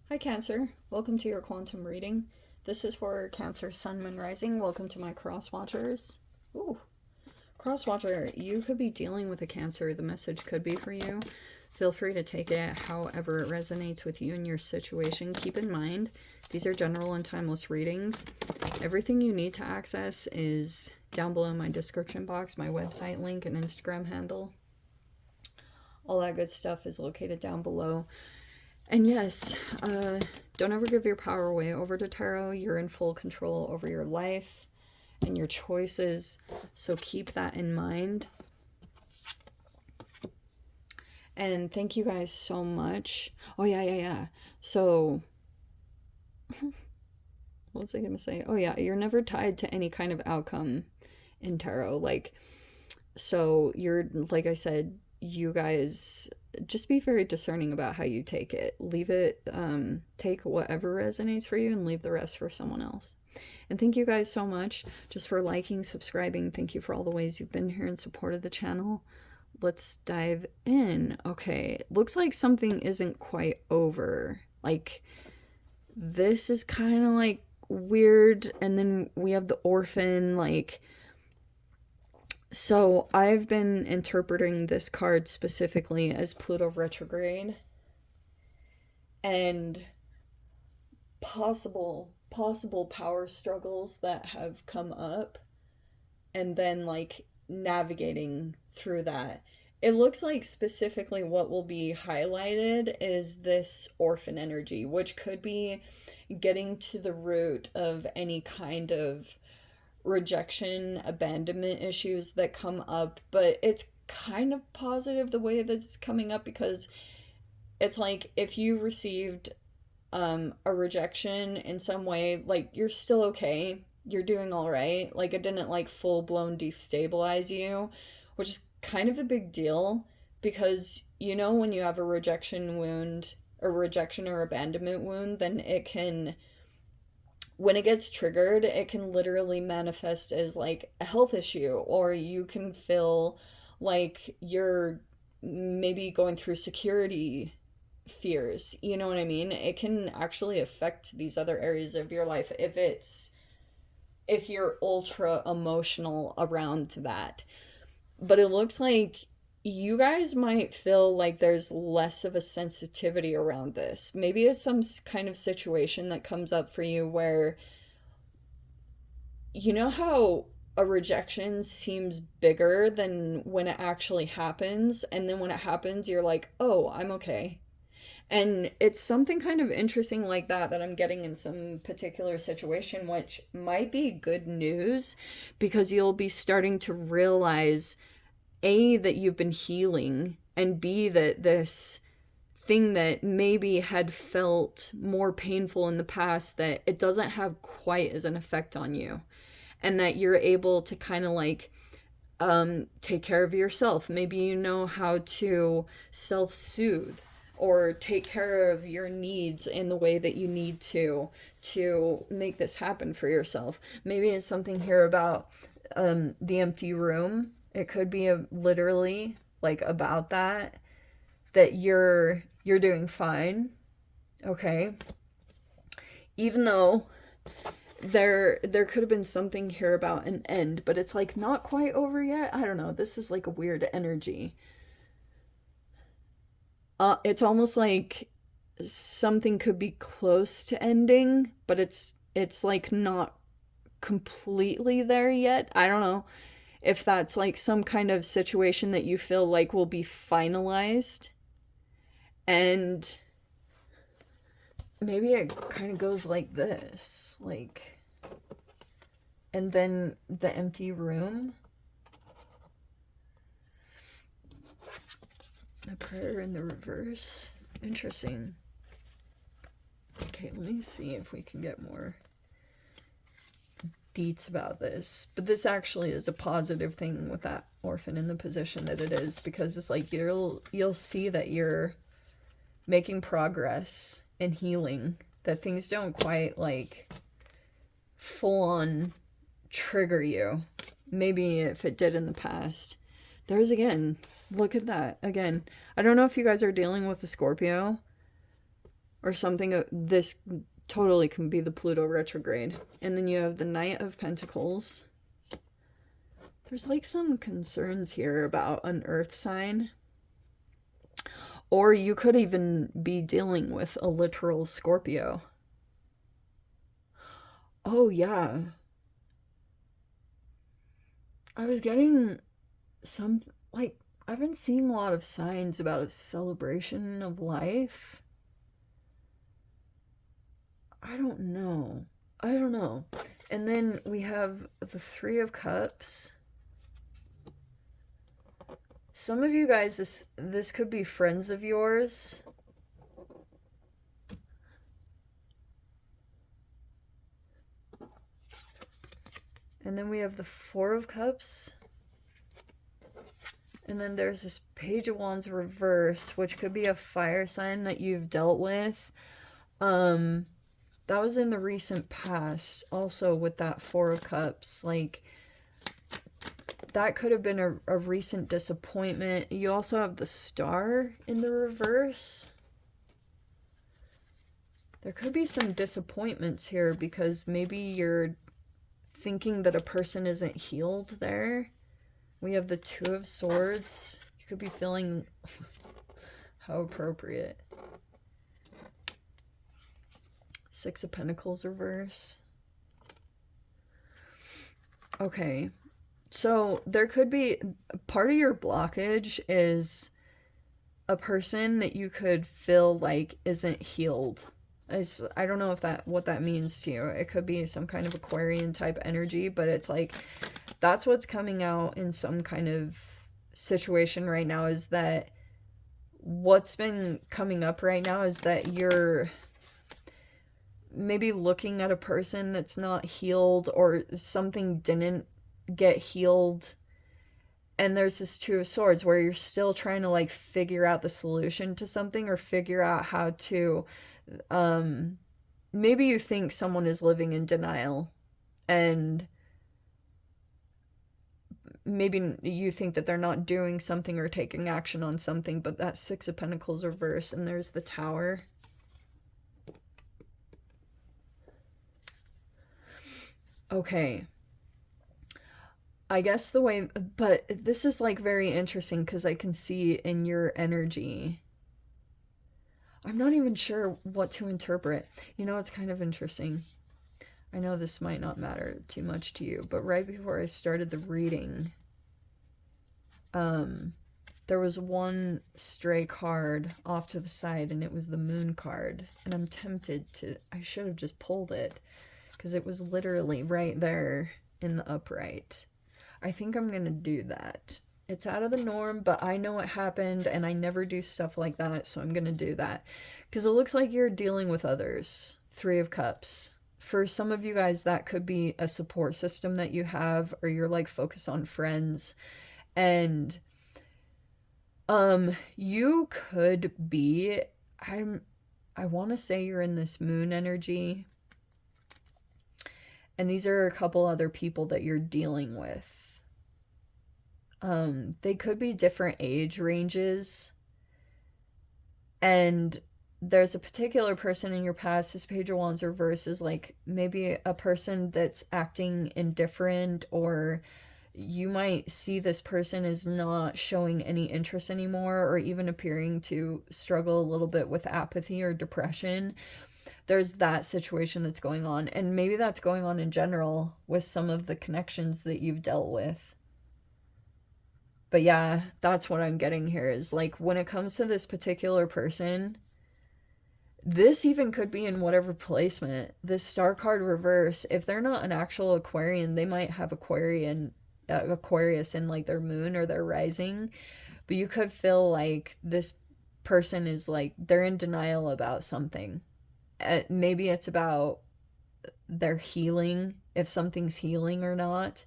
Hi Cancer, welcome to your quantum reading. This is for Cancer Sun Moon Rising. Welcome to my cross watchers. Ooh, cross watcher, you could be dealing with a Cancer. The message could be for you. Feel free to take it however it resonates with you and your situation. Keep in mind, these are general and timeless readings. Everything you need to access is down below in my description box, my website link and Instagram handle. All that good stuff is located down below. And yes, don't ever give your power away over to tarot. You're in full control over your life and your choices, so keep that in mind. And thank you guys so much. Oh, yeah. So, what was I gonna say? Oh, yeah, you're never tied to any kind of outcome in tarot. So you're, like I said, you guys just be very discerning about how you take it. Leave it, take whatever resonates for you and leave the rest for someone else. And thank you guys so much just for liking, subscribing. Thank you for all the ways you've been here and supported the channel. Let's dive in. Okay, looks like something isn't quite over. Like, this is kind of like weird. And then we have the orphan, like, so I've been interpreting this card specifically as Pluto retrograde and possible power struggles that have come up, and then like navigating through that. It looks like specifically what will be highlighted is this orphan energy, which could be getting to the root of any kind of rejection, abandonment issues that come up, but it's kind of positive the way that it's coming up, because it's like if you received a rejection in some way, like you're still okay, you're doing all right, like it didn't like full-blown destabilize you, which is kind of a big deal, because you know when you have a rejection wound, a rejection or abandonment wound, then it can, when it gets triggered, it can literally manifest as like a health issue, or you can feel like you're maybe going through security fears. You know what I mean? It can actually affect these other areas of your life if you're ultra emotional around that. But it looks like you guys might feel like there's less of a sensitivity around this. Maybe it's some kind of situation that comes up for you where, you know how a rejection seems bigger than when it actually happens, and then when it happens, you're like, oh, I'm okay. And it's something kind of interesting like that I'm getting in some particular situation, which might be good news, because you'll be starting to realize A, that you've been healing, and B, that this thing that maybe had felt more painful in the past, that it doesn't have quite as an effect on you, and that you're able to kind of like take care of yourself. Maybe you know how to self-soothe or take care of your needs in the way that you need to make this happen for yourself. Maybe it's something here about the empty room. It could be literally like about that you're doing fine, okay? Even though there could have been something here about an end, but it's like not quite over yet. I don't know. This is like a weird energy. It's almost like something could be close to ending, but it's like not completely there yet. I don't know if that's like some kind of situation that you feel like will be finalized, and maybe it kind of goes like this, like, and then the empty room, the prayer in the reverse. Interesting. Okay, let me see if we can get more deets about this. But this actually is a positive thing with that orphan in the position that it is, because it's like you'll see that you're making progress and healing, that things don't quite like full on trigger you, maybe if it did in the past. There's, again, look at that again. I don't know if you guys are dealing with a Scorpio or something. This totally can be the Pluto retrograde. And then you have the Knight of Pentacles. There's like some concerns here about an earth sign. Or you could even be dealing with a literal Scorpio. Oh, yeah. I was getting some, like, I've been seeing a lot of signs about a celebration of life. I don't know. And then we have the Three of Cups. Some of you guys, this could be friends of yours. And then we have the Four of Cups. And then there's this Page of Wands reverse, which could be a fire sign that you've dealt with. That was in the recent past. Also with that Four of Cups, like, that could have been a recent disappointment. You also have the Star in the reverse. There could be some disappointments here because maybe you're thinking that a person isn't healed there. We have the Two of Swords. You could be feeling how appropriate. Six of Pentacles reverse. Okay. So there could be part of your blockage is a person that you could feel like isn't healed. I don't know if what that means to you. It could be some kind of Aquarian type energy, but it's like that's what's coming out in some kind of situation right now, is that what's been coming up right now is that you're maybe looking at a person that's not healed, or something didn't get healed, and there's this Two of Swords where you're still trying to like figure out the solution to something, or figure out how to maybe you think someone is living in denial, and maybe you think that they're not doing something or taking action on something, but that Six of Pentacles reverse, and there's the Tower. Okay. I guess the way, but this is like very interesting because I can see in your energy. I'm not even sure what to interpret. You know, it's kind of interesting. I know this might not matter too much to you, but right before I started the reading, there was one stray card off to the side, and it was the Moon card. And I'm tempted to, I should have just pulled it because it was literally right there in the upright. I think I'm gonna do that. It's out of the norm, but I know it happened, and I never do stuff like that, so I'm gonna do that. Because it looks like you're dealing with others. Three of Cups. For some of you guys, that could be a support system that you have, or you're like focused on friends. And you could be, I want to say you're in this Moon energy. And these are a couple other people that you're dealing with. They could be different age ranges. And there's a particular person in your past, this Page of Wands reverse is like maybe a person that's acting indifferent, or you might see this person is not showing any interest anymore, or even appearing to struggle a little bit with apathy or depression. There's that situation that's going on, and maybe that's going on in general with some of the connections that you've dealt with. But yeah, that's what I'm getting here, is like when it comes to this particular person, this even could be in whatever placement. This Star card reverse, if they're not an actual Aquarian, they might have Aquarius in like their moon or their rising. But you could feel like this person is like, they're in denial about something. Maybe it's about their healing, if something's healing or not.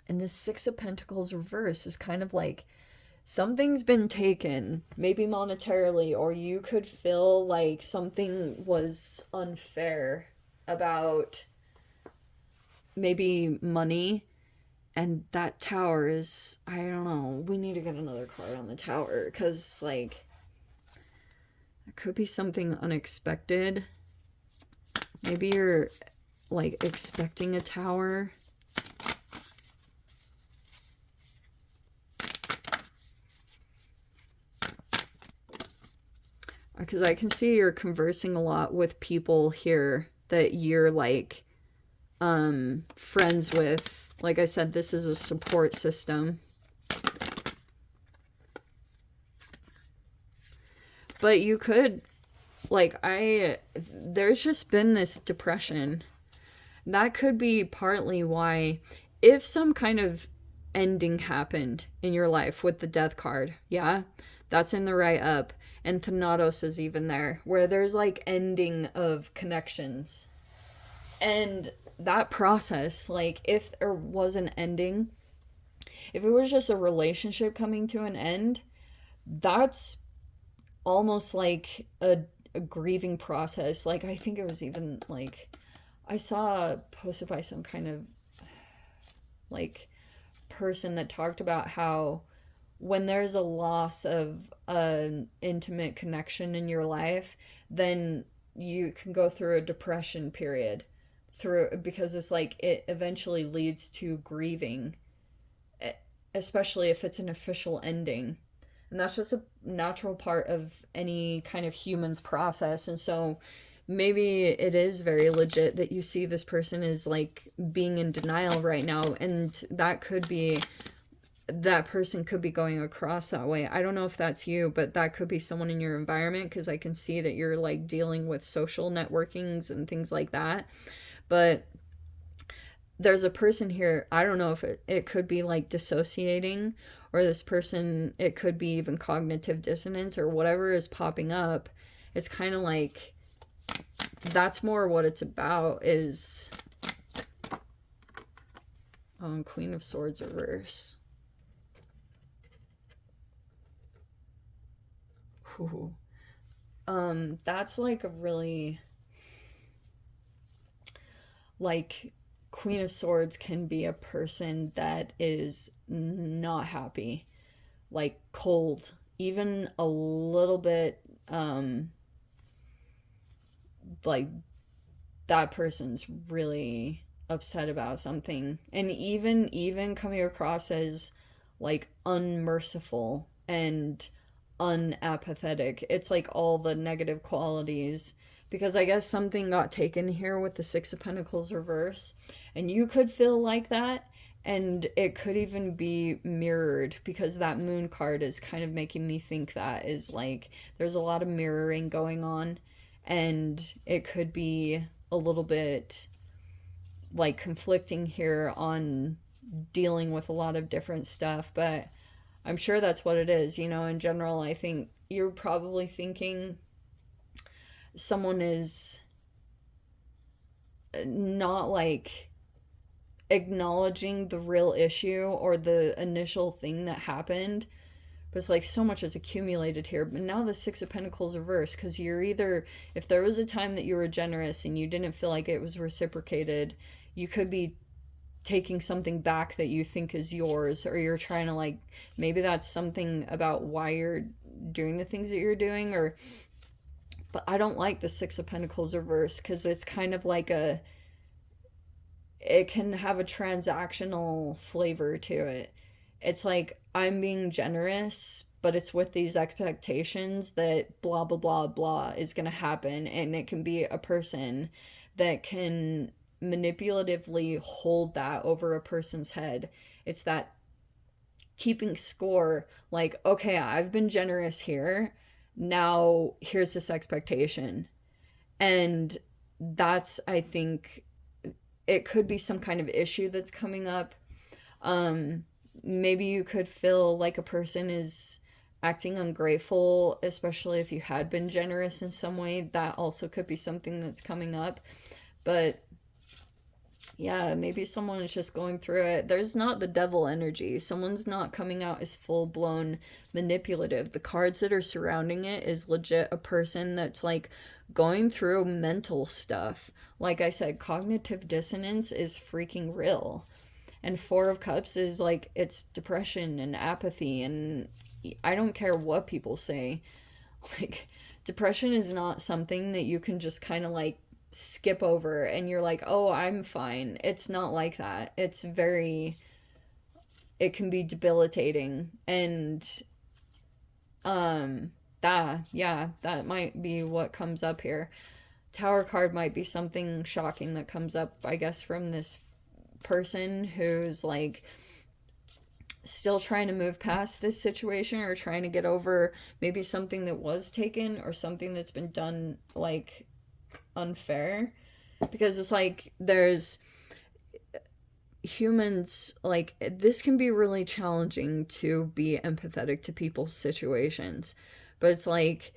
And this Six of Pentacles reverse is kind of like something's been taken, maybe monetarily, or you could feel like something was unfair about maybe money. And that Tower is, I don't know, we need to get another card on the Tower, because like It could be something unexpected. Maybe you're like expecting a tower. Because I can see you're conversing a lot with people here that you're like friends with. Like I said, this is a support system. But you could, like, there's just been this depression. That could be partly why, if some kind of ending happened in your life with the death card, yeah, that's in the right up. And Thanatos is even there, where there's like ending of connections. And that process, like if there was an ending, if it was just a relationship coming to an end, that's almost like a grieving process. Like I think it was even like, I saw posted by some kind of like person that talked about how when there's a loss of an intimate connection in your life, then you can go through a depression period because it's like it eventually leads to grieving, especially if it's an official ending. And that's just a natural part of any kind of human's process. And so maybe it is very legit that you see this person is like being in denial right now, and that could be, that person could be going across that way. I don't know if that's you, but that could be someone in your environment, because I can see that you're like dealing with social networkings and things like that. But there's a person here, I don't know if it could be like dissociating, or this person, it could be even cognitive dissonance or whatever is popping up. It's kind of like, that's more what it's about is Queen of Swords reverse. Ooh. That's like a really, like, Queen of Swords can be a person that is not happy, like cold, even a little bit, like that person's really upset about something, and even coming across as like unmerciful and unapathetic. It's like all the negative qualities, because I guess something got taken here with the Six of Pentacles reverse, and you could feel like that, and it could even be mirrored, because that Moon card is kind of making me think that is like there's a lot of mirroring going on, and it could be a little bit like conflicting here on dealing with a lot of different stuff. But I'm sure that's what it is. You know, in general, I think you're probably thinking someone is not like acknowledging the real issue or the initial thing that happened. But it's like so much is accumulated here. But now the Six of Pentacles reverse, because you're either, if there was a time that you were generous and you didn't feel like it was reciprocated, you could be taking something back that you think is yours, or you're trying to like, maybe that's something about why you're doing the things that you're doing, or, but I don't like the Six of Pentacles reverse, because it's kind of like it can have a transactional flavor to it. It's like, I'm being generous, but it's with these expectations that blah, blah, blah, blah is going to happen. And it can be a person that can manipulatively hold that over a person's head. It's that keeping score, like, okay, I've been generous here. Now here's this expectation. And that's, I think, it could be some kind of issue that's coming up. Maybe you could feel like a person is acting ungrateful, especially if you had been generous in some way. That also could be something that's coming up. But yeah, maybe someone is just going through it. There's not the devil energy. Someone's not coming out as full-blown manipulative. The cards that are surrounding it is legit a person that's like going through mental stuff. Like I said, cognitive dissonance is freaking real. And Four of Cups is like, it's depression and apathy, and I don't care what people say. Like, depression is not something that you can just kind of like skip over and you're like, oh, I'm fine. It's not like that. It's very, it can be debilitating. And that might be what comes up here. Tower card might be something shocking that comes up, I guess, from this person who's like still trying to move past this situation or trying to get over maybe something that was taken or something that's been done like unfair. Because it's like there's humans, like this can be really challenging to be empathetic to people's situations, but it's like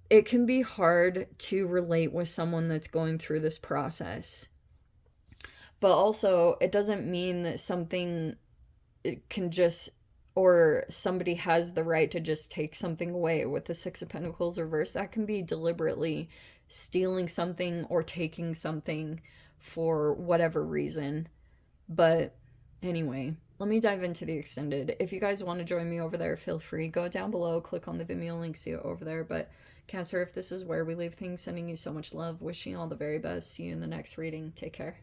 it can be hard to relate with someone that's going through this process. But also, it doesn't mean that something it can just, or somebody has the right to just take something away. With the Six of Pentacles reversed, that can be deliberately stealing something or taking something for whatever reason. But anyway, let me dive into the extended. If you guys want to join me over there, feel free. Go down below, click on the Vimeo link, see it over there. But Cancer, if this is where we leave things, sending you so much love, wishing you all the very best. See you in the next reading. Take care.